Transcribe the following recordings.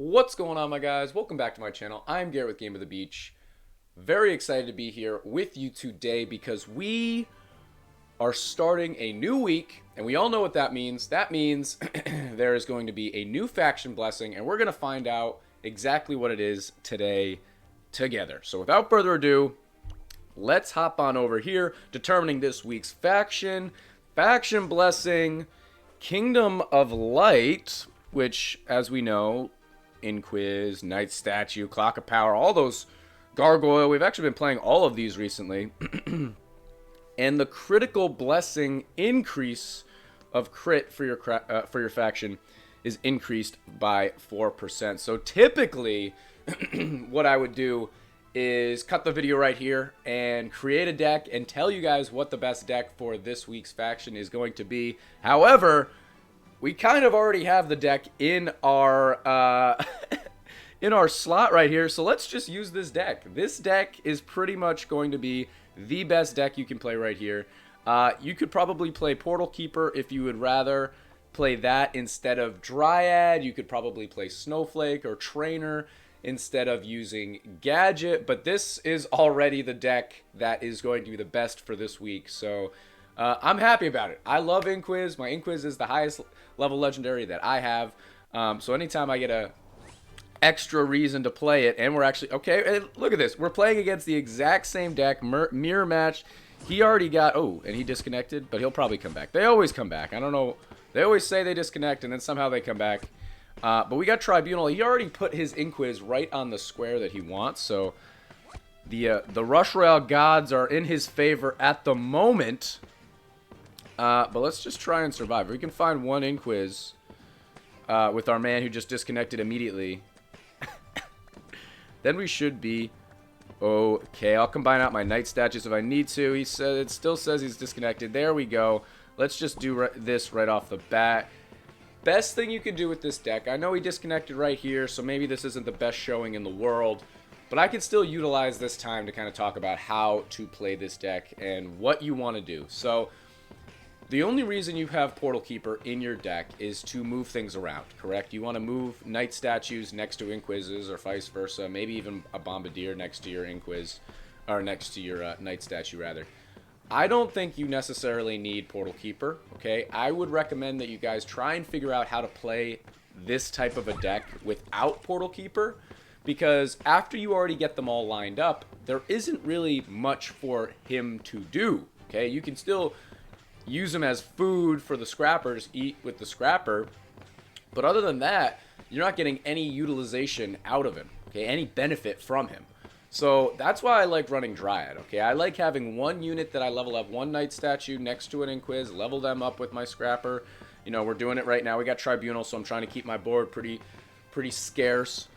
What's going on, my guys? Welcome back to my channel. I'm Garrett with Game of the Beach. Very excited to be here with you today because we are starting a new week, and we all know what that means. That means there is going to be a new faction blessing, and we're going to find out exactly what it is today together. So without further ado, let's hop on over here, determining this week's faction blessing, Kingdom of Light, which, as we know, Inquiz, Night Statue, Clock of Power, all those Gargoyle. We've actually been playing all of these recently. And the critical blessing increase of crit for your faction is increased by 4%. So typically, what I would do is cut the video right here and create a deck and tell you guys what the best deck for this week's faction is going to be. However, we kind of already have the deck in our in our slot right here, so let's just use this deck. This deck is pretty much going to be the best deck you can play right here. You could probably play Portal Keeper if you would rather play that instead of Dryad. You could probably play Snowflake or Trainer instead of using Gadget, but this is already the deck that is going to be the best for this week, so I'm happy about it. I love Inquiz. My Inquiz is the highest level legendary that I have. So anytime I get a extra reason to play it, and we're actually, okay, look at this. We're playing against the exact same deck, mirror match. He already got, oh, and he disconnected, but he'll probably come back. They always come back. I don't know. They always say they disconnect, and then somehow they come back. But we got Tribunal. He already put his Inquiz right on the square that he wants, so the Rush Royale gods are in his favor at the moment. But let's just try and survive. If we can find one Inquiz with our man who just disconnected immediately, then we should be okay. I'll combine out my Night Statues if I need to. He said it still says he's disconnected. There we go. Let's just do this right off the bat. Best thing you can do with this deck, I know he disconnected right here, so maybe this isn't the best showing in the world, but I can still utilize this time to kind of talk about how to play this deck and what you want to do. So the only reason you have Portal Keeper in your deck is to move things around, correct? You want to move Night Statues next to Inquizes or vice versa, maybe even a Bombardier next to your Inquiz, or next to your Night Statue, rather. I don't think you necessarily need Portal Keeper, okay? I would recommend that you guys try and figure out how to play this type of a deck without Portal Keeper, because after you already get them all lined up, there isn't really much for him to do, okay? You can still use them as food for the scrappers, eat with the scrapper, but other than that, you're not getting any utilization out of him, okay? Any benefit from him. So that's why I like running Dryad, okay? I like having one unit that I level up, one Night Statue next to an Inquiz, level them up with my scrapper. You know, we're doing it right now. We got Tribunal, so I'm trying to keep my board pretty scarce.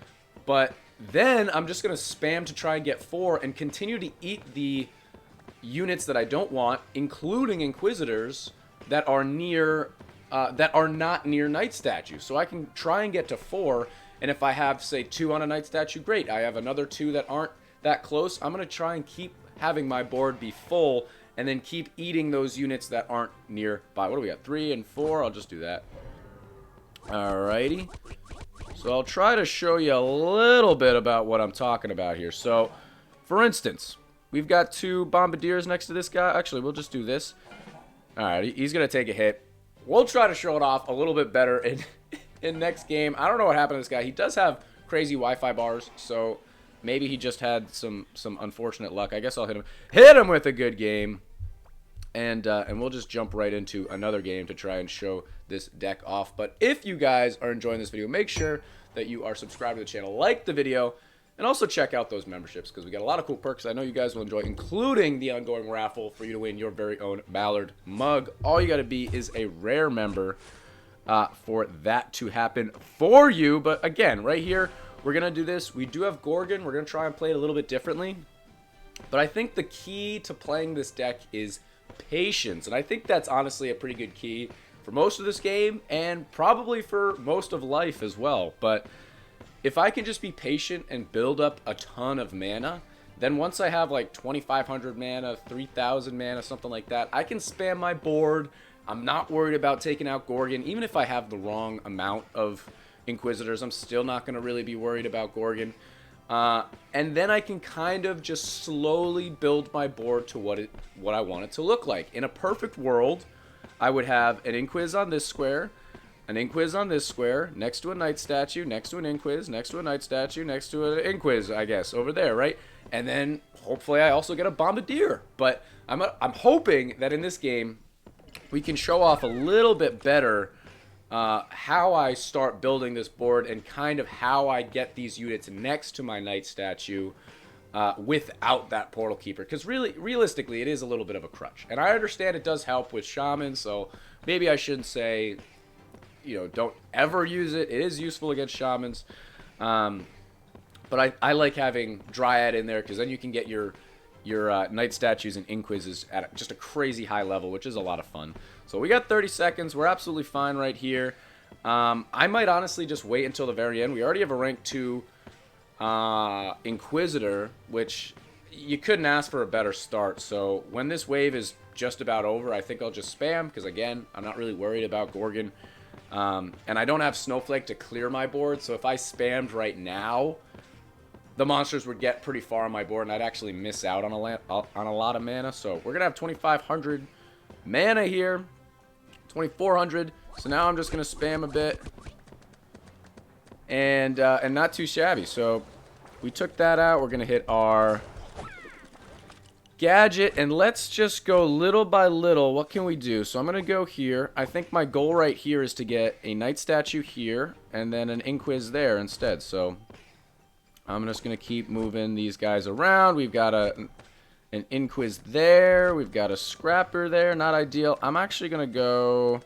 But then I'm just going to spam to try and get 4 and continue to eat the units that I don't want, including Inquisitors that are near, that are not near Night Statue. So I can try and get to 4, and if I have, say, 2 on a Night Statue, great. I have another 2 that aren't that close. I'm going to try and keep having my board be full, and then keep eating those units that aren't nearby. What do we got? 3 and 4. I'll just do that. Alrighty. So I'll try to show you a little bit about what I'm talking about here. So, for instance, we've got 2 Bombardiers next to this guy. Actually, we'll just do this. Alright, he's going to take a hit. We'll try to show it off a little bit better in next game. I don't know what happened to this guy. He does have crazy Wi-Fi bars, so maybe he just had some unfortunate luck. I guess I'll hit him with a good game, and we'll just jump right into another game to try and show this deck off. But if you guys are enjoying this video, make sure that you are subscribed to the channel, like the video, and also check out those memberships, because we got a lot of cool perks I know you guys will enjoy, including the ongoing raffle for you to win your very own Ballard mug. All you got to be is a rare member for that to happen for you. But again, right here, we're going to do this. We do have Gorgon. We're going to try and play it a little bit differently. But I think the key to playing this deck is patience. And I think that's honestly a pretty good key for most of this game, and probably for most of life as well. But if I can just be patient and build up a ton of mana, then once I have like 2,500 mana, 3,000 mana, something like that, I can spam my board. I'm not worried about taking out Gorgon, even if I have the wrong amount of, Inquisitors. I'm still not going to really be worried about Gorgon. And then I can kind of just slowly build my board to what I want it to look like. In a perfect world, I would have an Inquis on this square, an Inquis on this square, next to a Knight statue, next to an Inquis, next to a Knight statue, next to an Inquis, I guess, over there, right? And then hopefully I also get a Bombardier. But I'm hoping that in this game we can show off a little bit better how I start building this board and kind of how I get these units next to my Knight statue without that Portal Keeper. Because realistically, it is a little bit of a crutch. And I understand it does help with Shaman, so maybe I shouldn't say, don't ever use it. It is useful against Shamans. But I like having Dryad in there because then you can get your Knight statues and Inquises at just a crazy high level, which is a lot of fun. So we got 30 seconds. We're absolutely fine right here. I might honestly just wait until the very end. We already have a rank 2 Inquisitor, which you couldn't ask for a better start. So when this wave is just about over, I think I'll just spam because, again, I'm not really worried about Gorgon. And I don't have Snowflake to clear my board, so if I spammed right now, the monsters would get pretty far on my board, and I'd actually miss out on a lot of mana. So we're going to have 2,500 mana here, 2,400. So now I'm just going to spam a bit, and not too shabby. So we took that out. We're going to hit our gadget, and let's just go little by little. What can we do? So I'm going to go here. I think my goal right here is to get a Knight statue here, and then an Inquis there instead. So I'm just going to keep moving these guys around. We've got an Inquis there. We've got a Scrapper there. Not ideal. I'm actually going to go...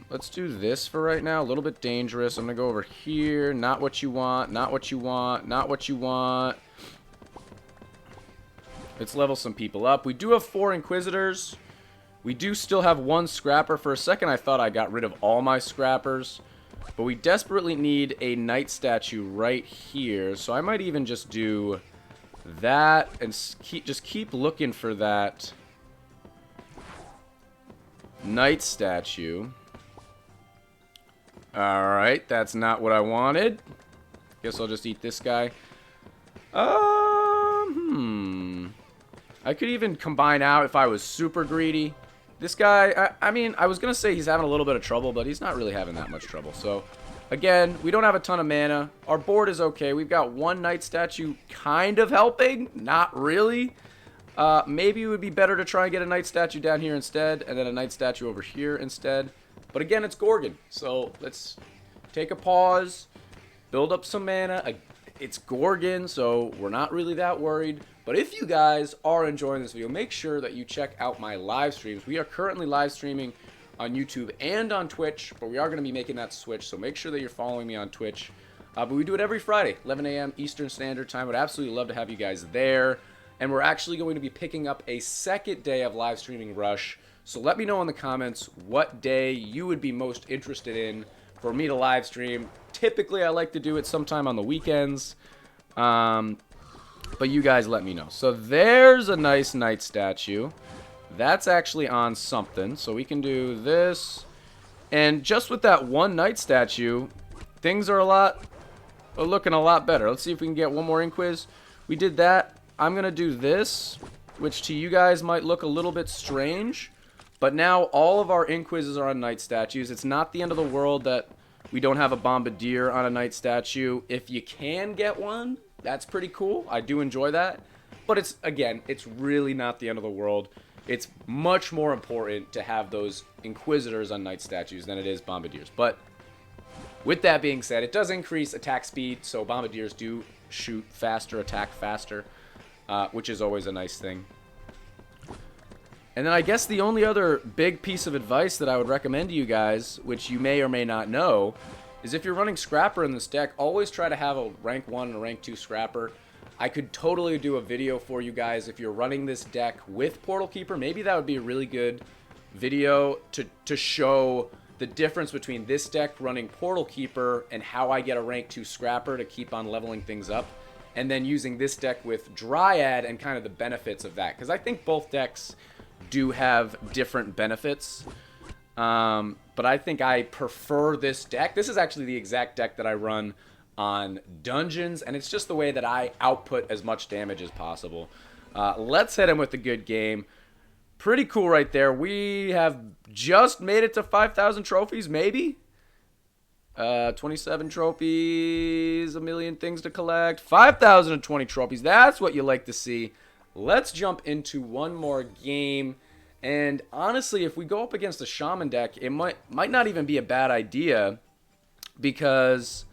let's do this for right now. A little bit dangerous. I'm going to go over here. Not what you want. Not what you want. Not what you want. Let's level some people up. We do have 4 Inquisitors. We do still have 1 Scrapper. For a second, I thought I got rid of all my Scrappers. But we desperately need a Knight statue right here. So I might even just do that and just keep looking for that Knight statue. Alright, that's not what I wanted. Guess I'll just eat this guy. I could even combine out if I was super greedy. This guy, I mean, I was going to say he's having a little bit of trouble, but he's not really having that much trouble. So, again, we don't have a ton of mana. Our board is okay. We've got 1 Knight statue kind of helping. Not really. Maybe it would be better to try and get a Knight statue down here instead, and then a Knight statue over here instead. But again, it's Gorgon. So, let's take a pause, build up some mana. It's Gorgon, so we're not really that worried. But if you guys are enjoying this video, make sure that you check out my live streams. We are currently live streaming on YouTube and on Twitch, but we are going to be making that switch, so make sure that you're following me on Twitch. But we do it every Friday, 11 a.m. Eastern Standard Time. Would absolutely love to have you guys there. And we're actually going to be picking up a second day of live streaming Rush. So let me know in the comments what day you would be most interested in for me to live stream. Typically, I like to do it sometime on the weekends. But you guys let me know. So there's a nice Knight statue. That's actually on something. So we can do this. And just with that 1 Knight statue, things are looking a lot better. Let's see if we can get 1 more Inquis. We did that. I'm going to do this, which to you guys might look a little bit strange. But now all of our Inquises are on Knight statues. It's not the end of the world that we don't have a Bombardier on a Knight statue. If you can get one, that's pretty cool. I do enjoy that. But it's, again, it's really not the end of the world. It's much more important to have those Inquisitors on Knight statues than it is Bombardiers. But with that being said, it does increase attack speed, so Bombardiers do shoot faster, attack faster, which is always a nice thing. And then I guess the only other big piece of advice that I would recommend to you guys, which you may or may not know, is if you're running Scrapper in this deck, always try to have a rank 1 and a rank 2 Scrapper. I could totally do a video for you guys if you're running this deck with Portal Keeper. Maybe that would be a really good video to show the difference between this deck running Portal Keeper and how I get a rank 2 Scrapper to keep on leveling things up. And then using this deck with Dryad and kind of the benefits of that. Because I think both decks do have different benefits. But I think I prefer this deck. This is actually the exact deck that I run on dungeons, and it's just the way that I output as much damage as possible. Let's hit him with a good game. Pretty cool right there. We have just made it to 5,000 trophies, maybe? 27 trophies, a million things to collect, 5,020 trophies. That's what you like to see. Let's jump into one more game. And honestly, if we go up against a shaman deck, it might not even be a bad idea, because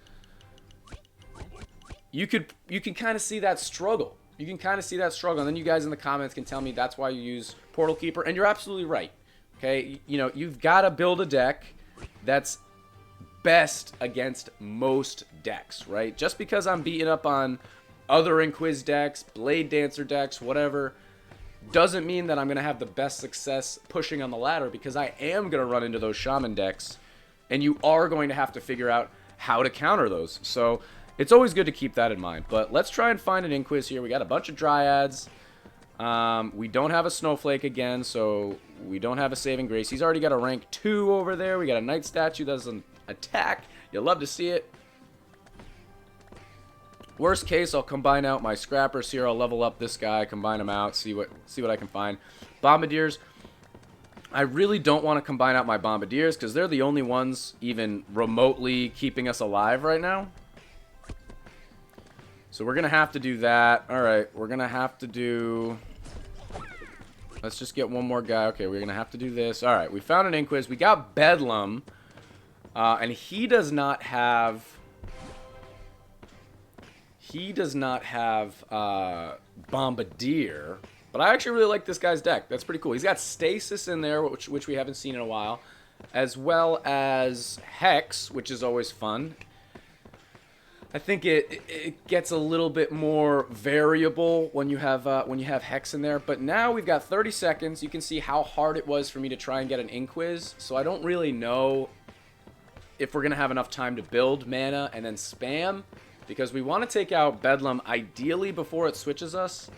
you can kind of see that struggle. You can kind of see that struggle, and then you guys in the comments can tell me that's why you use Portal Keeper, and you're absolutely right. Okay, you know, you've got to build a deck that's best against most decks, right? Just because I'm beating up on other Inquiz decks, Blade Dancer decks, whatever, doesn't mean that I'm going to have the best success pushing on the ladder, because I am going to run into those shaman decks, and you are going to have to figure out how to counter those. So it's always good to keep that in mind. But let's try and find an Inquiz here. We got a bunch of Dryads. We don't have a Snowflake again, so we don't have a Saving Grace. He's already got a rank 2 over there. We got a Knight Statue that doesn't attack. You'll love to see it. Worst case, I'll combine out my Scrappers here. I'll level up this guy, combine them out, see what I can find. Bombardiers. I really don't want to combine out my Bombardiers, because they're the only ones even remotely keeping us alive right now. So we're going to have to do that. Alright, we're going to have to do... Let's just get one more guy. Okay, we're going to have to do this. Alright, we found an Inquiz. We got Bedlam. And he does not have... Bombardier. But I actually really like this guy's deck. That's pretty cool. He's got Stasis in there, which we haven't seen in a while. As well as Hex, which is always fun. I think it gets a little bit more variable when you have Hex in there. But now we've got 30 seconds. You can see how hard it was for me to try and get an Inquiz. So I don't really know if we're going to have enough time to build mana and then spam. Because we want to take out Bedlam ideally before it switches us.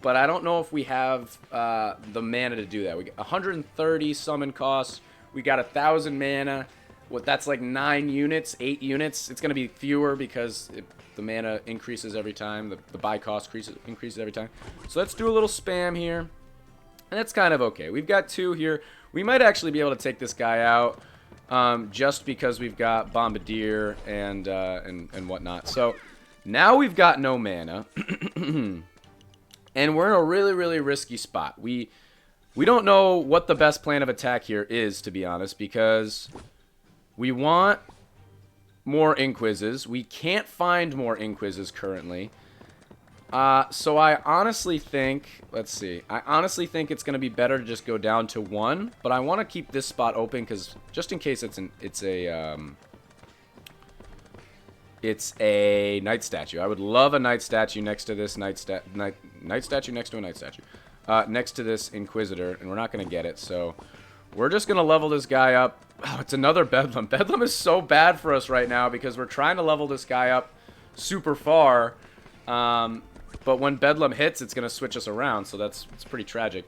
But I don't know if we have the mana to do that. We got 130 summon costs. We got 1,000 mana. What, that's like 9 units, 8 units. It's going to be fewer because the mana increases every time. The buy cost increases every time. So let's do a little spam here. And that's kind of okay. We've got 2 here. We might actually be able to take this guy out. Just because we've got Bombardier and whatnot. So now we've got no mana. And we're in a really, really risky spot. We don't know what the best plan of attack here is, to be honest, because we want more Inquizzes. We can't find more Inquizzes currently. So I honestly think, let's see, I honestly think it's going to be better to just go down to 1, but I want to keep this spot open because just in case it's a Knight Statue. I would love a Knight Statue next to this Knight Statue next to a Knight Statue. Next to this Inquisitor, and we're not going to get it, so we're just going to level this guy up. Oh, it's another Bedlam. Bedlam is so bad for us right now because we're trying to level this guy up super far. But when Bedlam hits, it's going to switch us around, so it's pretty tragic.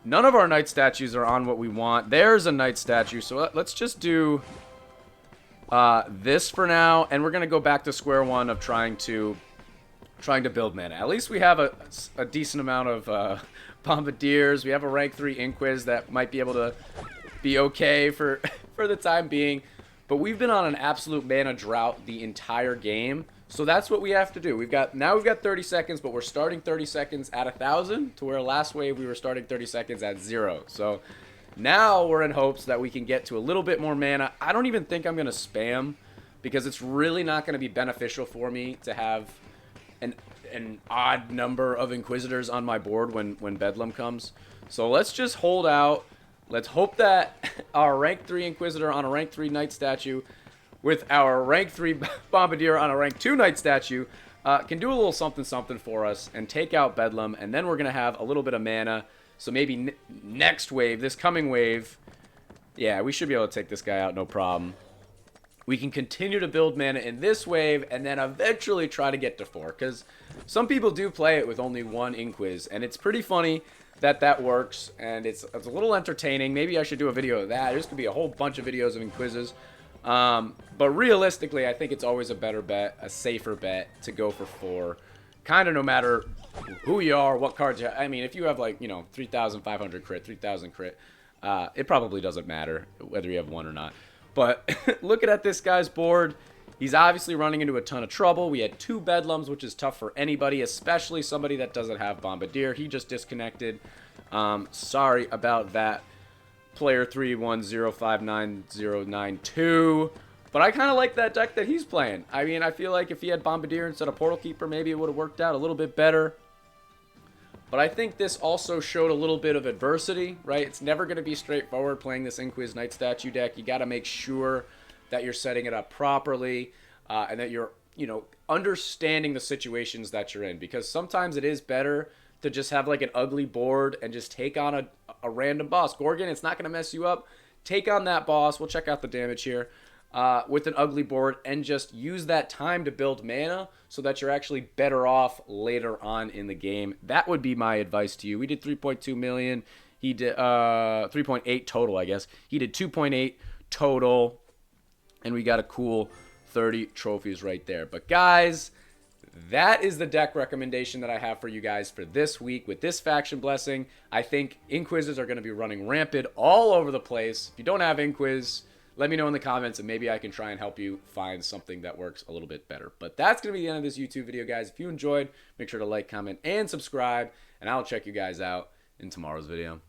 None of our Knight Statues are on what we want. There's a Knight Statue, so let's just do this for now, and we're going to go back to square one of trying to build mana. At least we have a decent amount of Bombardiers. We have a rank 3 Inquiz that might be able to be okay for the time being. But we've been on an absolute mana drought the entire game. So that's what we have to do. Now we've got 30 seconds, but we're starting 30 seconds at 1,000, to where last wave we were starting 30 seconds at 0. So now we're in hopes that we can get to a little bit more mana. I don't even think I'm going to spam, because it's really not going to be beneficial for me to have an odd number of Inquisitors on my board when Bedlam comes. So let's just hold out. Let's hope that our rank 3 Inquisitor on a rank 3 Knight Statue with our rank 3 Bombardier on a rank 2 Knight Statue can do a little something for us and take out Bedlam, and then we're going to have a little bit of mana. So maybe next wave, this coming wave, yeah, we should be able to take this guy out, no problem. We can continue to build mana in this wave and then eventually try to get to 4, because some people do play it with only 1 Inquiz, and it's pretty funny that works, and it's a little entertaining. Maybe I should do a video of that. There's going to be a whole bunch of videos of Inquizzes. But realistically, I think it's always a better bet, a safer bet to go for 4. Kind of no matter who you are, what cards you have. I mean, if you have like, you know, 3,500 crit, 3,000 crit, it probably doesn't matter whether you have 1 or not. But looking at this guy's board, he's obviously running into a ton of trouble. We had 2 Bedlams, which is tough for anybody, especially somebody that doesn't have Bombardier. He just disconnected. Sorry about that, player 310599092. But I kind of like that deck that he's playing. I mean, I feel like if he had Bombardier instead of Portal Keeper, maybe it would have worked out a little bit better. But I think this also showed a little bit of adversity, right? It's never going to be straightforward playing this Inquiz Knight Statue deck. You got to make sure that you're setting it up properly and that you're, you know, understanding the situations that you're in. Because sometimes it is better to just have like an ugly board and just take on a random boss. Gorgon, it's not going to mess you up. Take on that boss. We'll check out the damage here. With an ugly board and just use that time to build mana so that you're actually better off later on in the game. That would be my advice to you. We did 3.2 million. He did 3.8 total, I guess. He did 2.8 total, and we got a cool 30 trophies right there. But guys, that is the deck recommendation that I have for you guys for this week. With this faction blessing, I think Inquizzes are going to be running rampant all over the place. If you don't have Inquiz, let me know in the comments, and maybe I can try and help you find something that works a little bit better. But that's going to be the end of this YouTube video, guys. If you enjoyed, make sure to like, comment, and subscribe, and I'll check you guys out in tomorrow's video.